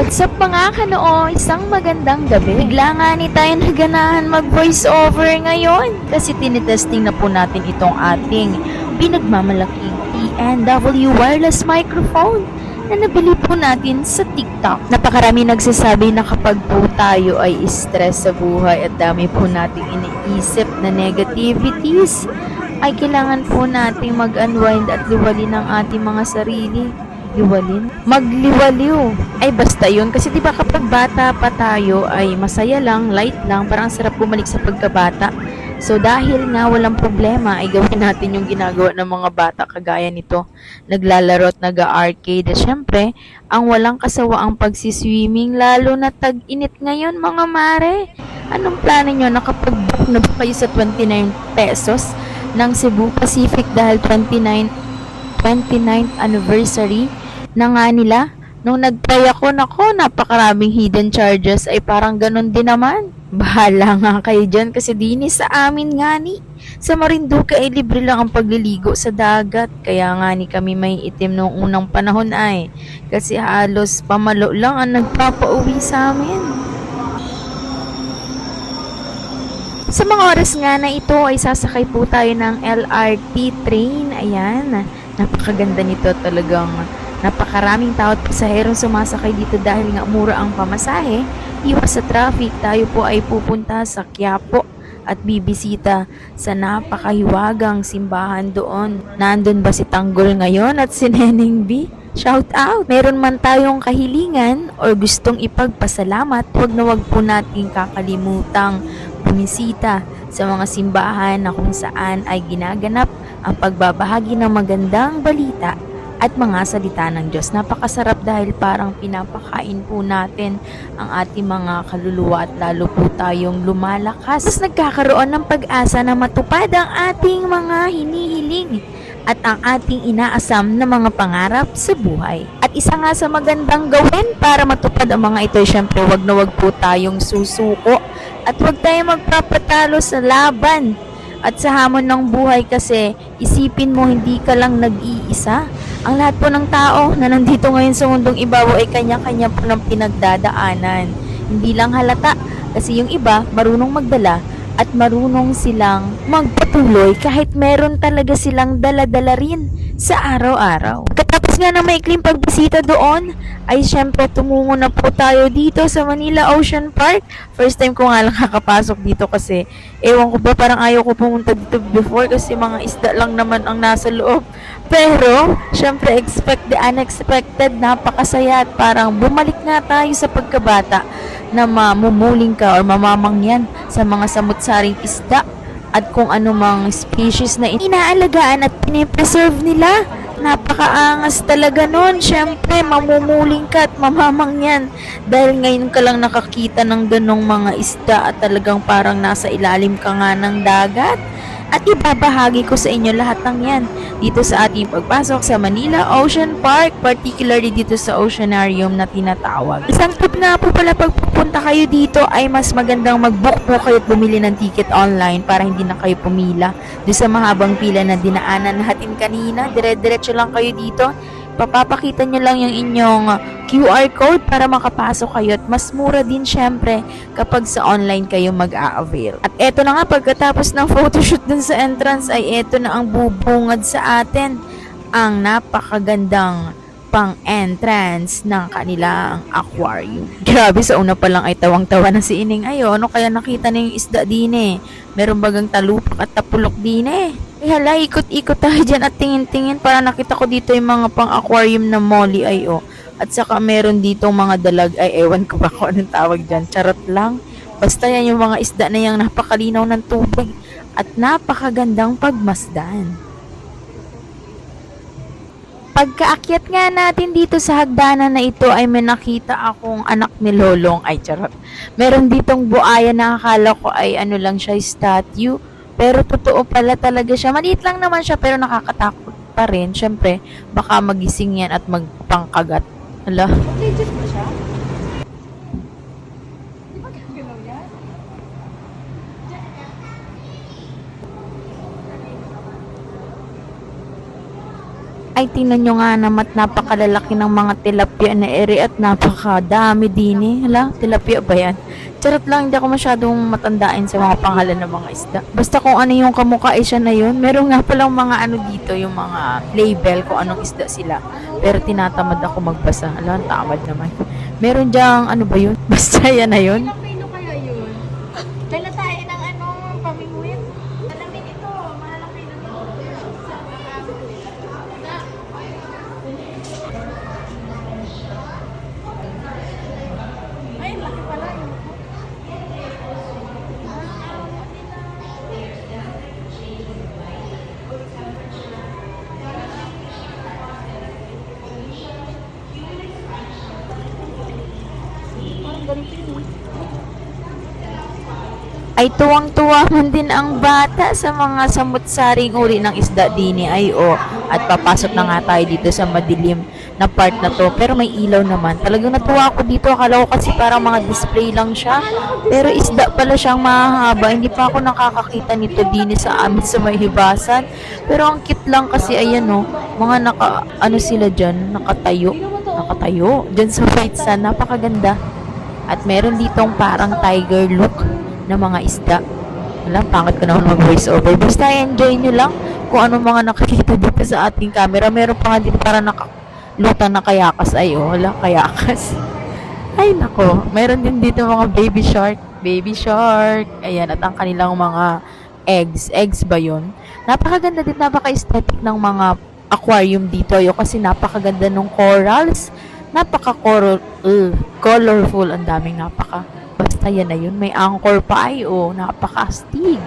What's up mga kanoo? Isang magandang gabi. Bigla nga ni tayo naganahan mag-voice over ngayon kasi tinitesting na po natin itong ating pinagmamalaking ENW wireless microphone na nabili po natin sa TikTok. Napakarami nagsasabi na kapag po tayo ay stress sa buhay at dami po nating iniisip na negativities, ay kailangan po nating mag-unwind at liwalin ang ating mga sarili. Liwalin? Magliwaliw. Ay basta yun. Kasi diba kapag bata pa tayo ay masaya lang, light lang, parang sarap bumalik sa pagkabata. So dahil nga walang problema ay gawin natin yung ginagawa ng mga bata kagaya nito. Naglalaro at nag-arcade. At syempre, ang walang kasawa ang pagsiswimming lalo na tag-init ngayon mga mare. Anong plano nyo? Nakapag-book na ba kayo sa 29 pesos ng Cebu Pacific dahil 29th anniversary na nga nila. Nung nag-try ako, napakaraming hidden charges ay parang ganun din naman. Bahala nga kayo dyan kasi dini sa amin nga ni. Sa Marinduque ay libre lang ang pagliligo sa dagat. Kaya nga ni kami may itim noong unang panahon ay. Kasi halos pamalo lang ang nagpapauwi sa amin. Sa mga oras nga na ito ay sasakay po tayo ng LRT train. Ayan, napakaganda nito talagang. Napakaraming tao at pasaherong sumasakay dito dahil nga mura ang pamasahe. Iwas sa traffic, tayo po ay pupunta sa Quiapo at bibisita sa napakahiwagang simbahan doon. Nandun ba si Tanggol ngayon at si Neneng B? Shout out! Meron man tayong kahilingan o gustong ipagpasalamat, wag na wag po natin kakalimutang bumisita sa mga simbahan na kung saan ay ginaganap ang pagbabahagi ng magandang balita at mga salita ng Diyos. Napakasarap dahil parang pinapakain po natin ang ating mga kaluluwa at lalo po tayong lumalakas. Tapos nagkakaroon ng pag-asa na matupad ang ating mga hinihiling at ang ating inaasam na mga pangarap sa buhay. At isa nga sa magandang gawin para matupad ang mga ito, syempre wag na wag po tayong susuko at wag tayong magpapatalo sa laban at sa hamon ng buhay kasi isipin mo hindi ka lang nag-iisa. Ang lahat po ng tao na nandito ngayon sa mundong ibabaw ay kanya-kanya po ng pinagdadaanan. Hindi lang halata kasi yung iba marunong magdala at marunong silang magpatuloy kahit meron talaga silang dala-dala rin sa araw-araw. Pagkatapos nga ng maikling pagbisita doon, ay syempre tumungo na po tayo dito sa Manila Ocean Park. First time ko nga lang kakapasok dito kasi ewan ko ba parang ayaw ko pumunta dito before kasi mga isda lang naman ang nasa loob. Pero, syempre expect the unexpected, napakasaya at parang bumalik nga tayo sa pagkabata na mamumuling ka or mamamangyan sa mga samut-saring isda at kung anumang species na inaalagaan at pinipreserve nila. Napakaangas talaga nun. Syempre, mamumuling ka at mamamangyan dahil ngayon ka lang nakakita ng ganong mga isda at talagang parang nasa ilalim ka nga ng dagat. At ibabahagi ko sa inyo lahat ng yan dito sa ating pagpasok sa Manila Ocean Park, particularly dito sa Oceanarium na tinatawag. Isang tip nga po pala pag pupunta kayo dito ay mas magandang mag-book po kayo at bumili ng ticket online para hindi na kayo pumila doon sa mahabang pila na dinaanan natin kanina. Dire-diretso lang kayo dito. Papapakita nyo lang yung inyong QR code para makapasok kayo at mas mura din syempre kapag sa online kayo mag-a-avail. At eto na nga, pagkatapos ng photoshoot dun sa entrance ay eto na ang bubungad sa atin, ang napakagandang pang-entrance ng kanilang aquarium. Grabe, sa una pa lang ay tawang-tawa na si Ining. Ano kaya nakita na yung isda din eh. Meron bagang talupak at tapulok din eh. Hala, ikot-ikot tayo dyan at tingin-tingin para nakita ko dito yung mga pang-aquarium na molly ay At saka meron dito mga dalag ay ewan ko ba kung anong tawag dyan. Charot lang. Basta yan yung mga isda na yung napakalinaw ng tubig at napakagandang pagmasdan. Pagkaakyat nga natin dito sa hagdanan na ito ay may nakita akong anak ni Lolong. Ay, charot. Meron ditong buaya na akala ko ay ano lang siya, statue. Pero totoo pala talaga siya. Maliit lang naman siya pero nakakatakot pa rin. Siyempre, baka magising yan at magpangkagat. Hala. Legit ba siya? Di ba gagalaw yan? Ay, tingnan nyo nga naman, napakalalaki ng mga tilapia na ere at napakadami din eh. Hala, tilapia ba yan? Charot lang, hindi ako masyadong matandain sa mga pangalan ng mga isda. Basta kung ano yung kamukha ay siya na yun. Meron nga palang mga ano dito, yung mga label kung anong isda sila. Pero tinatamad ako magbasa. Hala, ang tamad naman. Meron diyang, ano ba yun? Basta yan na yun. Ilang kilo kaya yun? Dala tayo ng ano, pamingwit. Alamin ito, malalaki na to. Ay, laki pala yun. Parang ganito yun. Ay tuwang-tuwa man din ang bata sa mga samut-saring uri ng isda dini ay at papasok na nga tayo dito sa madilim na part na to pero may ilaw naman. Talagang natuwa ako dito, akala ko kasi parang mga display lang siya pero isda pala siyang mahaba. Hindi pa ako nakakakita nito dini sa amin sa may hibasan pero ang cute lang kasi ayan mga ano sila dyan, nakatayo dyan sa white sand, napakaganda. At meron ditong parang tiger look na mga isda. Alam, pangit ko naman mag-voice over. Basta enjoy nyo lang kung anong mga nakikita dito sa ating camera. Meron pa nga dito parang nakalutang na kayakas. Ay, wala, kayakas. Ay, nako. Meron din dito mga baby shark. Baby shark. Ayan, at ang kanilang mga eggs. Eggs ba yun? Napakaganda din, napaka-aesthetic ng mga aquarium dito. Kasi napakaganda ng corals. Colorful. Ang daming basta yan na yun. May anchor pa ay napaka-astig.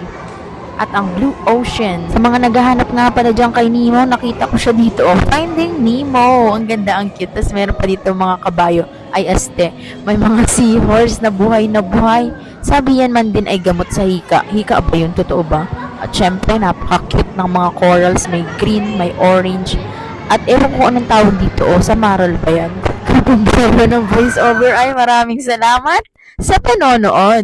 At ang blue ocean. Sa mga naghahanap nga pala dyan kay Nemo, nakita ko siya dito. Finding Nemo. Ang ganda, ang cute. Tapos meron pa dito mga kabayo. Ay aste. May mga seahorse na buhay na buhay. Sabi yan man din ay gamot sa hika. Hika ba yun? Totoo ba? At syempre, napaka-cute ng mga corals. May green, may orange. At ewan ko anong tawag dito. Sa maral ba yan? Kapag ng voice over ay maraming salamat sa panonood.